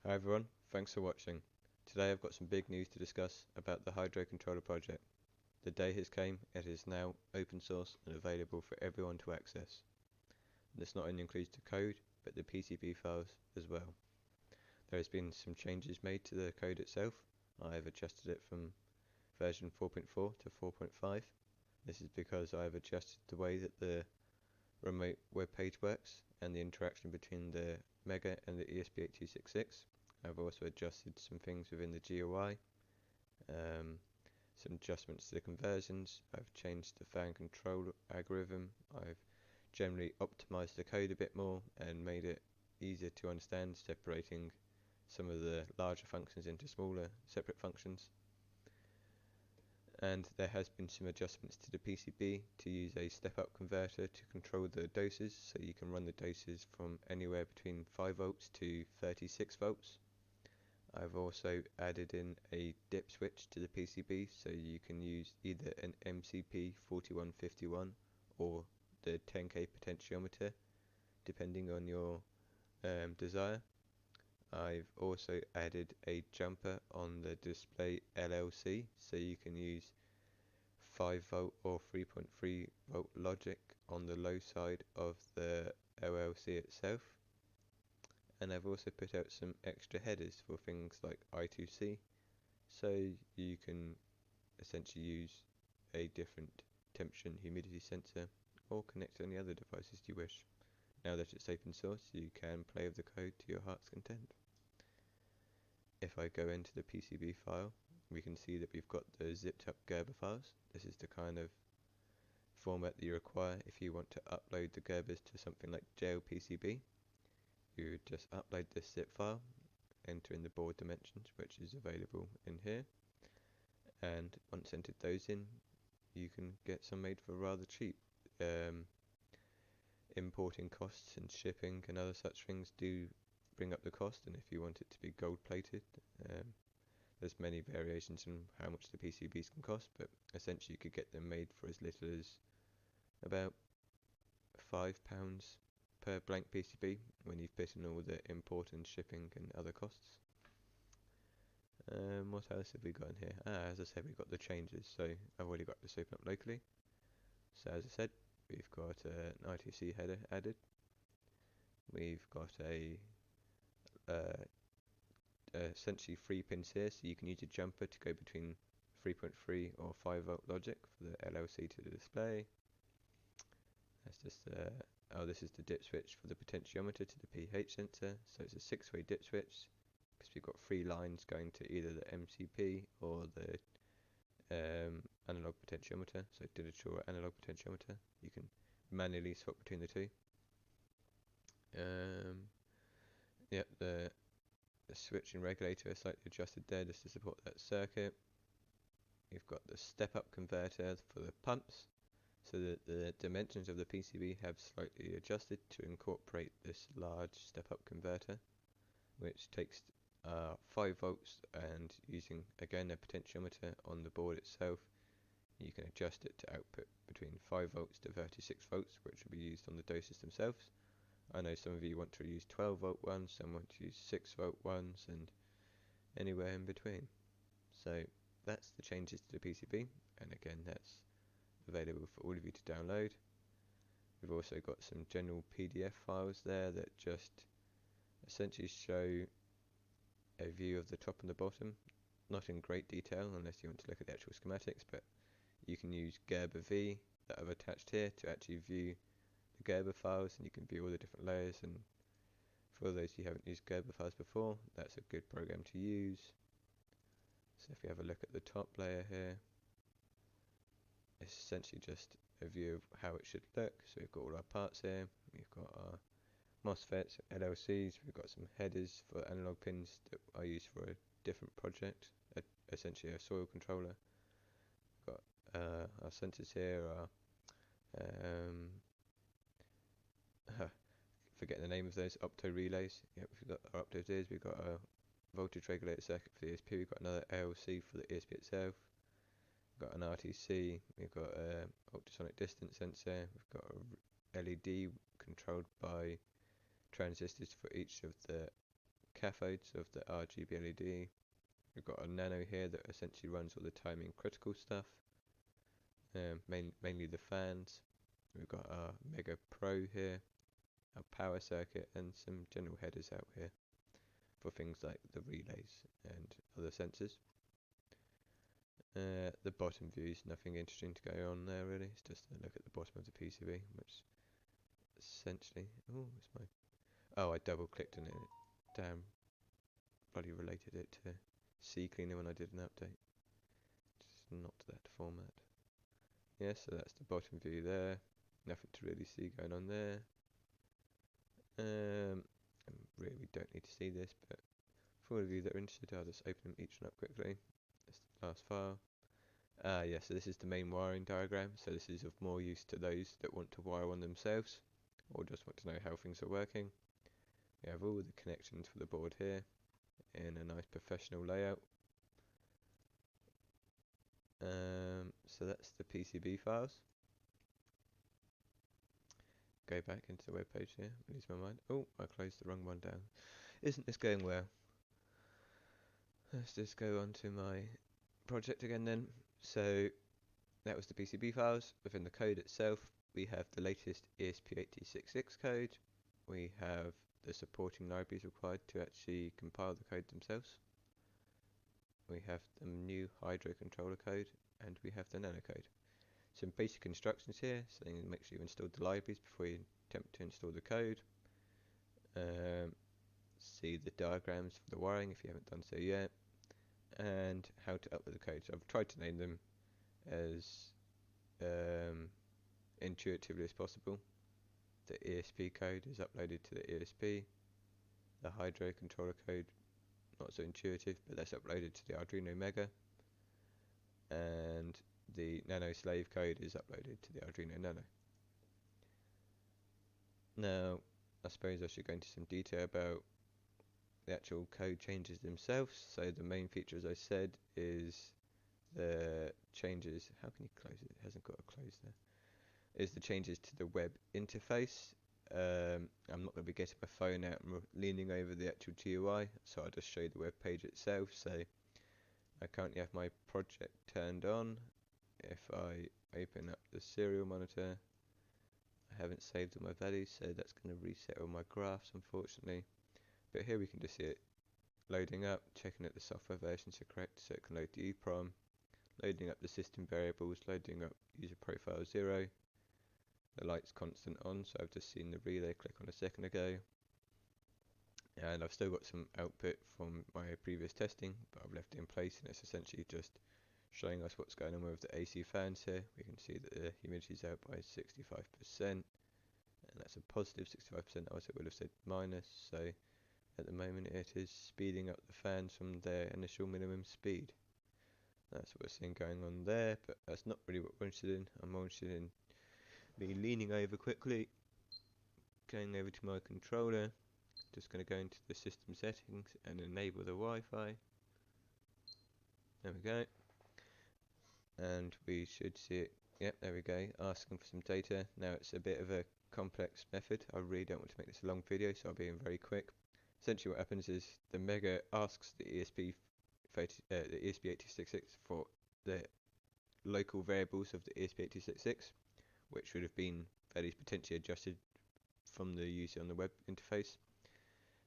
Hi everyone, thanks for watching. Today I've got some big news to discuss about the HydroController project. The day has came, it is now open source and available for everyone to access. This not only includes the code, but the PCB files as well. There has been some changes made to the code itself. I have adjusted it from version 4.4 to 4.5. This is because I have adjusted the way that the remote web page works and the interaction between the Mega and the ESP8266. I've also adjusted some things within the GUI, some adjustments to the conversions. I've changed the fan control algorithm. I've generally optimized the code a bit more and made it easier to understand, separating some of the larger functions into smaller separate functions. And there has been some adjustments to the PCB to use a step-up converter to control the doses, so you can run the doses from anywhere between 5 volts to 36 volts. I've also added in a dip switch to the PCB, so you can use either an MCP 4151 or the 10K potentiometer, depending on your desire. I've also added a jumper on the display LLC, so you can use 5 volt or 3.3 volt logic on the low side of the OLC itself. And I've also put out some extra headers for things like I2C, so you can essentially use a different temperature and humidity sensor or connect to any other devices you wish. Now that it's open source, you can play with the code to your heart's content. If I go into the PCB file, we can see that we've got the zipped up Gerber files. This is the kind of format that you require if you want to upload the Gerbers to something like JLPCB. You would just upload this zip file, enter in the board dimensions, which is available in here, and once entered those in, you can get some made for rather cheap. Importing costs and shipping and other such things do bring up the cost, and if you want it to be gold plated, there's many variations in how much the PCBs can cost, but essentially you could get them made for as little as about £5 per blank PCB when you've put in all the import and shipping and other costs. What else have we got in here? As I said, we've got the changes, so I've already got this open up locally. So as I said, we've got an I2C header added. We've got essentially 3 pins here, so you can use a jumper to go between 3.3 or 5 volt logic for the LLC to the display. That's just this is the dip switch for the potentiometer to the pH sensor, so it's a 6-way dip switch because we've got 3 lines going to either the MCP or the analog potentiometer, so digital or analog potentiometer. You can manually swap between the two. Yeah, the switching regulator is slightly adjusted there just to support that circuit. We've got the step-up converter for the pumps, so that the dimensions of the PCB have slightly adjusted to incorporate this large step-up converter, which takes 5 volts, and using again a potentiometer on the board itself, you can adjust it to output between 5 volts to 36 volts, which will be used on the doses themselves. I know some of you want to use 12 volt ones, some want to use 6 volt ones, and anywhere in between. So that's the changes to the PCB, and again that's available for all of you to download. We've also got some general PDF files there that just essentially show a view of the top and the bottom, not in great detail unless you want to look at the actual schematics, but you can use Gerber V that I've attached here to actually view the Gerber files, and you can view all the different layers. And for those who haven't used Gerber files before, that's a good program to use. So if we have a look at the top layer here, it's essentially just a view of how it should look. So we've got all our parts here, we've got our MOSFETs, LLCs, we've got some headers for analog pins that I use for a different project, essentially a soil controller. We've got our sensors here, forgetting the name of those, opto relays. Yep, we've got our opto gears, we've got a voltage regulator circuit for the ESP, we've got another ALC for the ESP itself, we've got an RTC, we've got a ultrasonic distance sensor, we've got a LED controlled by transistors for each of the cathodes of the RGB LED. We've got a nano here that essentially runs all the timing critical stuff, mainly the fans. We've got our Mega Pro here, our power circuit, and some general headers out here for things like the relays and other sensors. The bottom view is nothing interesting to go on there really. It's just a look at the bottom of the PCB, which essentially, I double clicked on it. Damn, bloody related it to CCleaner when I did an update. Just not that format. Yeah, so that's the bottom view there. Nothing to really see going on there. Really don't need to see this, but for all of you that are interested, I'll just open them each one up quickly. That's the last file. Yeah, so this is the main wiring diagram. So this is of more use to those that want to wire one themselves, or just want to know how things are working. We have all the connections for the board here in a nice professional layout. So that's the PCB files. Go back into the web page here. Lose my mind. Oh, I closed the wrong one down. Isn't this going well? Let's just go on to my project again then. So that was the PCB files. Within the code itself, we have the latest ESP8266 code. We have the supporting libraries required to actually compile the code themselves. We have the new HydroController code, and we have the nano code. Some basic instructions here, so make sure you install the libraries before you attempt to install the code. See the diagrams for the wiring if you haven't done so yet, and how to upload the code. So I've tried to name them as intuitively as possible. The ESP code is uploaded to the ESP. The HydroController code, not so intuitive, but that's uploaded to the Arduino Mega. And the Nano slave code is uploaded to the Arduino Nano. Now, I suppose I should go into some detail about the actual code changes themselves. So the main feature, as I said, is the changes. How can you close it? It hasn't got a close there. Is the changes to the web interface. I'm not going to be getting my phone out and leaning over the actual GUI, so I'll just show you the web page itself. So I currently have my project turned on. If I open up the serial monitor, I haven't saved all my values, so that's going to reset all my graphs, unfortunately. But here we can just see it loading up, checking that the software versions are correct, so it can load the EEPROM, loading up the system variables, loading up user profile 0. The light's constant on, so I've just seen the relay click on a second ago. And I've still got some output from my previous testing, but I've left it in place, and it's essentially just showing us what's going on with the AC fans here. We can see that the humidity is out by 65%, and that's a positive 65%, otherwise it would have said minus. So at the moment it is speeding up the fans from their initial minimum speed. That's what we're seeing going on there, but that's not really what we're interested in. I'm more interested in me leaning over quickly, going over to my controller, just going to go into the system settings and enable the Wi-Fi. There we go. And we should see it, yep, there we go, asking for some data. Now it's a bit of a complex method. I really don't want to make this a long video, so I'll be in very quick. Essentially what happens is the Mega asks the ESP8266 for the local variables of the ESP8266, which would have been values potentially adjusted from the user on the web interface.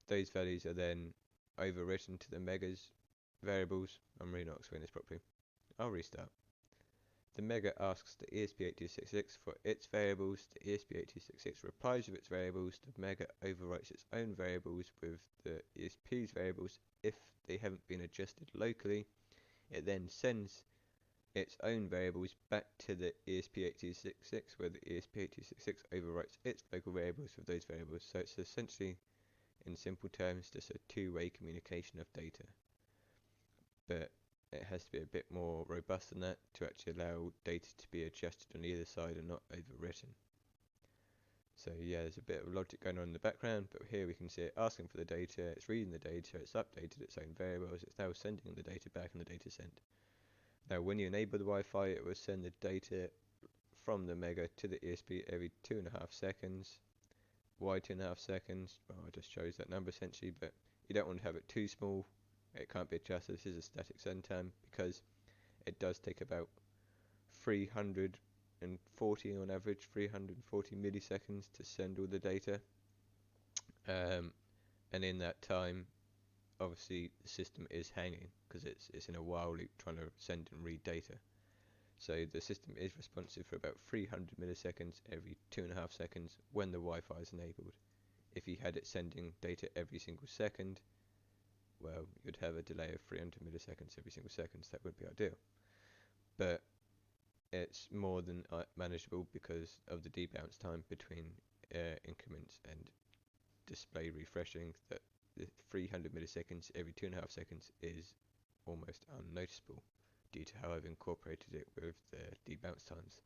Those values are then overwritten to the Mega's variables. I'm really not explaining this properly. I'll restart. The Mega asks the ESP8266 for its variables. The ESP8266 replies with its variables. The Mega overwrites its own variables with the ESP's variables. If they haven't been adjusted locally, it then sends its own variables back to the ESP8266, where the ESP8266 overwrites its local variables with those variables. So it's essentially, in simple terms, just a two-way communication of data. But it has to be a bit more robust than that to actually allow data to be adjusted on either side and not overwritten. So yeah, there's a bit of logic going on in the background, but here we can see it asking for the data, it's reading the data, it's updated its own variables, it's now sending the data back and the data sent. Now when you enable the Wi-Fi, it will send the data from the Mega to the ESP every 2.5 seconds. Why 2.5 seconds? Well, I just chose that number essentially, but You don't want to have it too small. It can't be adjusted. This is a static send time because it does take about 340 on average, 340 milliseconds to send all the data. And in that time, obviously the system is hanging because it's in a while loop trying to send and read data. So the system is responsive for about 300 milliseconds every 2.5 seconds when the Wi-Fi is enabled. If you had it sending data every single second, well, you'd have a delay of 300 milliseconds every single second, so that would be ideal. But it's more than manageable because of the debounce time between increments and display refreshing. That the 300 milliseconds every 2.5 seconds is almost unnoticeable due to how I've incorporated it with the debounce times.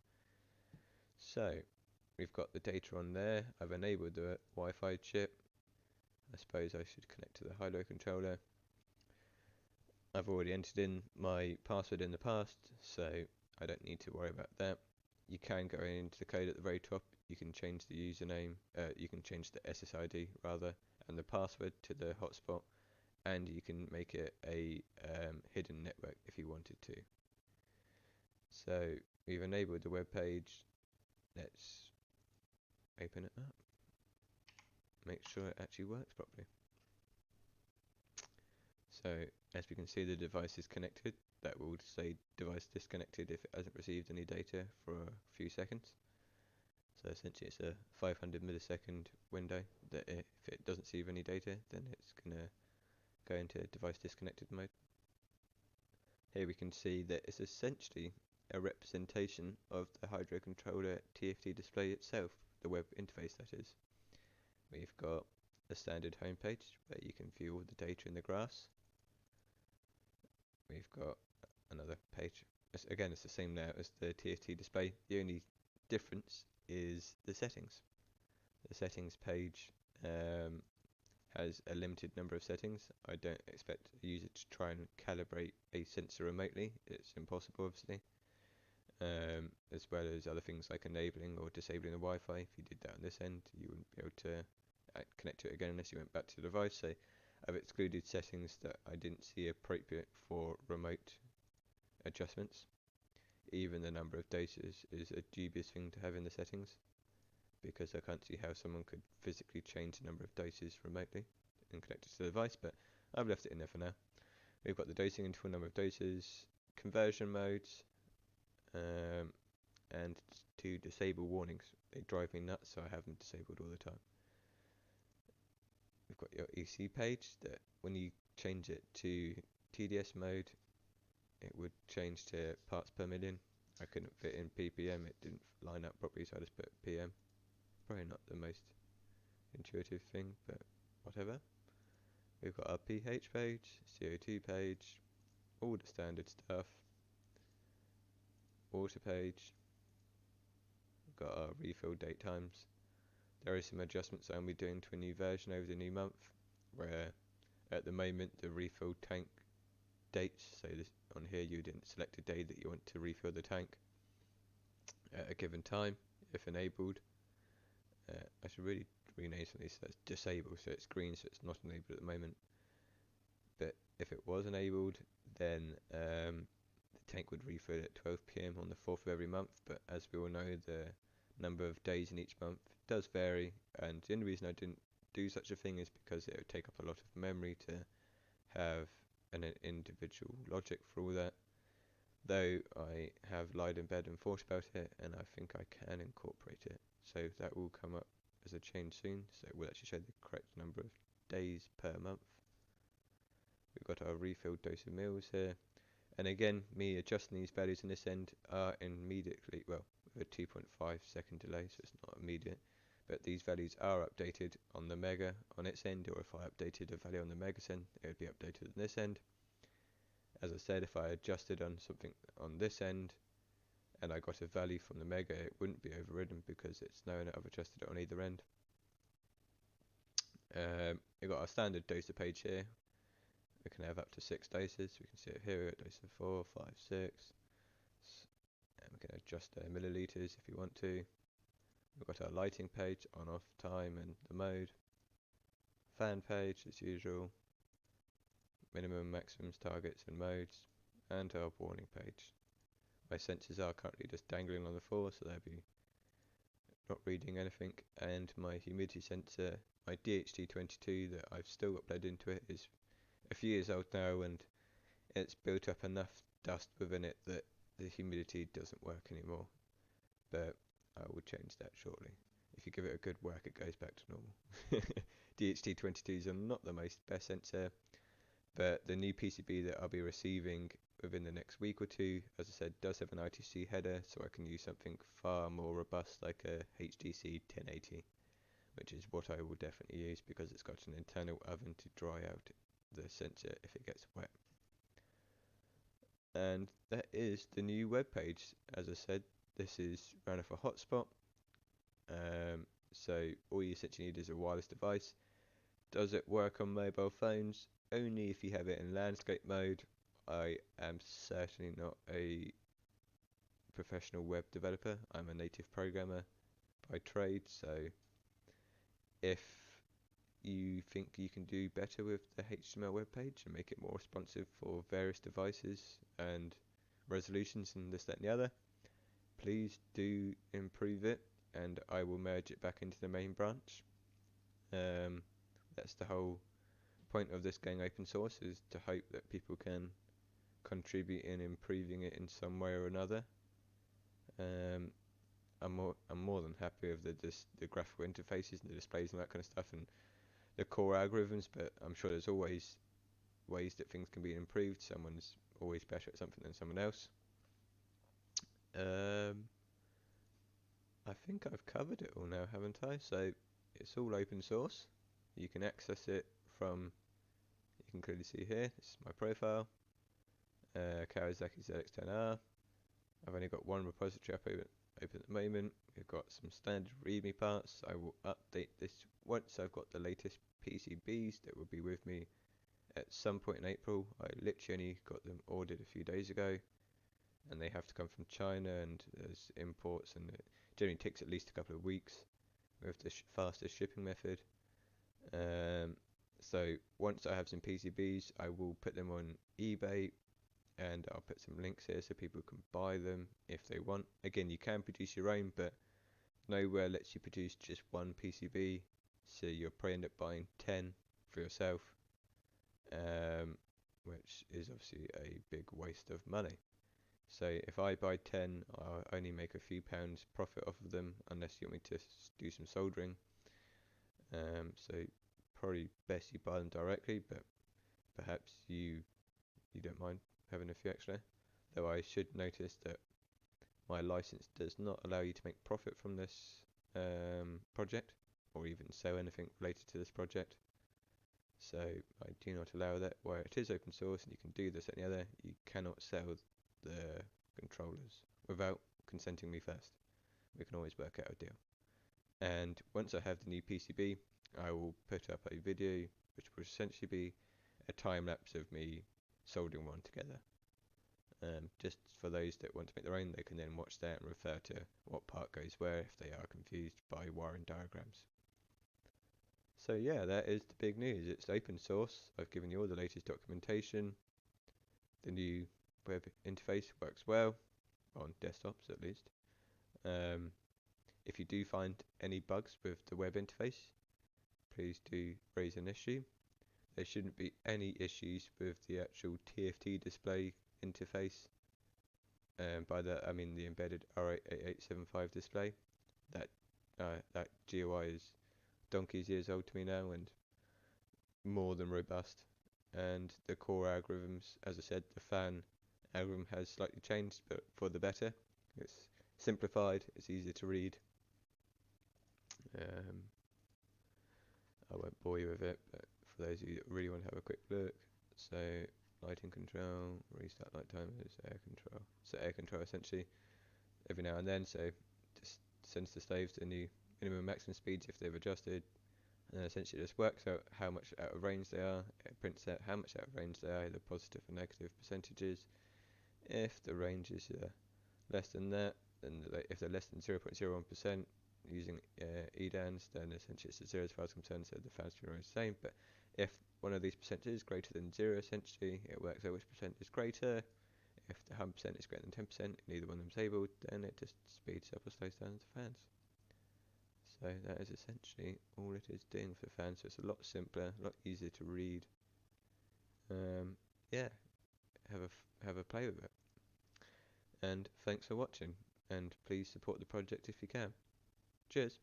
So we've got the data on there. I've enabled the Wi-Fi chip. I suppose I should connect to the HydroController. I've already entered in my password in the past, so I don't need to worry about that. You can go into the code at the very top. You can change the username, you can change the SSID rather, and the password to the hotspot, and you can make it a hidden network if you wanted to. So we've enabled the web page. Let's open it up. Make sure it actually works properly. So as we can see, the device is connected. That will say device disconnected if it hasn't received any data for a few seconds. So essentially it's a 500 millisecond window that if it doesn't receive any data, then it's going to go into device disconnected mode. Here we can see that it's essentially a representation of the HydroController TFT display itself, the web interface that is. We've got a standard home page where you can view all the data in the graphs. We've got another page. Again, it's the same layout as the TFT display. The only difference is the settings. The settings page has a limited number of settings. I don't expect a user to try and calibrate a sensor remotely. It's impossible, obviously. As well as other things like enabling or disabling the Wi-Fi. If you did that on this end, you wouldn't be able to connect to it again unless you went back to the device. So I've excluded settings that I didn't see appropriate for remote adjustments. Even the number of doses is a dubious thing to have in the settings, because I can't see how someone could physically change the number of doses remotely and connect it to the device, but I've left it in there for now. We've got the dosing interval, number of doses, conversion modes, and to disable warnings. They drive me nuts, so I have them disabled all the time. We've got your EC page that when you change it to TDS mode, it would change to parts per million. I couldn't fit in ppm, it didn't line up properly, so I just put pm. Probably not the most intuitive thing, but whatever. We've got our pH page, CO2 page, all the standard stuff. Water page. We've got our refill date times. There are some adjustments I'm be doing to a new version over the new month, where at the moment the refill tank dates, so this, on here you didn't select a day that you want to refill the tank at a given time, if enabled. I should really rename something so that's disabled, so it's green, so it's not enabled at the moment. But if it was enabled, then the tank would refill at 12 PM on the 4th of every month, but as we all know, the number of days in each month does vary, and the only reason I didn't do such a thing is because it would take up a lot of memory to have an individual logic for all that. Though I have lied in bed and thought about it, and I think I can incorporate it. So that will come up as a change soon, so it will actually show the correct number of days per month. We've got our refilled dose of meals here. And again, me adjusting these values in this end are immediately, well, with a 2.5 second delay, so it's not immediate. But these values are updated on the mega on its end, or if I updated a value on the mega end, it would be updated on this end. As I said, if I adjusted on something on this end, and I got a value from the mega, it wouldn't be overridden because it's known that I've adjusted it on either end. We've got our standard doser page here. We can have up to 6 doses. We can see it here at dose of 4, 5, 6. And we can adjust the milliliters if you want to. We've got our lighting page, on, off, time, and the mode. Fan page as usual. minimum, maximums, targets and modes, and our warning page. My sensors are currently just dangling on the floor, so they'll be not reading anything, and my humidity sensor, my DHT22 that I've still got blood into it, is a few years old now, and it's built up enough dust within it that the humidity doesn't work anymore, but I will change that shortly. If you give it a good whack, it goes back to normal. DHT22s are not the best sensor, but the new PCB that I'll be receiving within the next week or two, as I said, does have an I2C header, so I can use something far more robust like a HDC 1080, which is what I will definitely use because it's got an internal oven to dry out the sensor if it gets wet. And that is the new web page. As I said, this is run off a hotspot, so all you essentially need is a wireless device. Does it work on mobile phones? Only if you have it in landscape mode. I am certainly not a professional web developer. I'm a native programmer by trade, so if you think you can do better with the HTML web page and make it more responsive for various devices and resolutions and this, that and the other, please do improve it and I will merge it back into the main branch. That's the whole point of this going open source, is to hope that people can contribute in improving it in some way or another. I'm more than happy with the graphical interfaces and the displays and that kind of stuff and the core algorithms, but I'm sure there's always ways that things can be improved. Someone's always better at something than someone else. I think I've covered it all now, haven't I? So it's all open source. You can access it from, you can clearly see here, this is my profile, Kawasaki ZX10R. I've only got one repository up open at the moment. We've got some standard README parts. I will update this once I've got the latest PCBs that will be with me at some point in April. I literally only got them ordered a few days ago, and they have to come from China, and there's imports, and it generally takes at least a couple of weeks with the fastest shipping method. So once I have some PCBs, I will put them on eBay, and I'll put some links here so people can buy them if they want. Again, you can produce your own, but nowhere lets you produce just one PCB, so you'll probably end up buying 10 for yourself, which is obviously a big waste of money. So if I buy 10, I'll only make a few pounds profit off of them, unless you want me to do some soldering. So probably best you buy them directly, but perhaps you don't mind having a few extra. Though I should notice that my license does not allow you to make profit from this project, or even sell anything related to this project. So I do not allow that. Where it is open source and you can do this and the other, you cannot sell the controllers without consenting me first. We can always work out a deal. And once I have the new PCB, I will put up a video which will essentially be a time lapse of me soldering one together. Just for those that want to make their own, they can then watch that and refer to what part goes where if they are confused by wiring diagrams. So yeah, that is the big news. It's open source. I've given you all the latest documentation. The new web interface works well, on desktops at least. If you do find any bugs with the web interface, please do raise an issue. There shouldn't be any issues with the actual TFT display interface. By that I mean the embedded R8875 display. That GUI is donkey's years old to me now and more than robust. And the core algorithms, as I said, the fan algorithm has slightly changed, but for the better. It's simplified, it's easier to read. I won't bore you with it, but for those of you that really want to have a quick look, so lighting control, restart light timers, air control. So air control essentially every now and then, so just sends the slaves the new minimum and maximum speeds if they've adjusted, and then essentially just works out how much out of range they are. It prints out how much out of range they are, either positive or negative percentages. If the range is less than that, then if they're less than 0.01% using EDANs, then essentially it's 0 as far as concerned, so the fans will remain the same. But if one of these percentages is greater than 0, essentially, it works out which percent is greater. If the 100% is greater than 10% and neither one of them is able, then it just speeds up or slows down the fans. So that is essentially all it is doing for the fans. So it's a lot simpler, a lot easier to read. Yeah, have a play with it. And thanks for watching, and please support the project if you can. Cheers.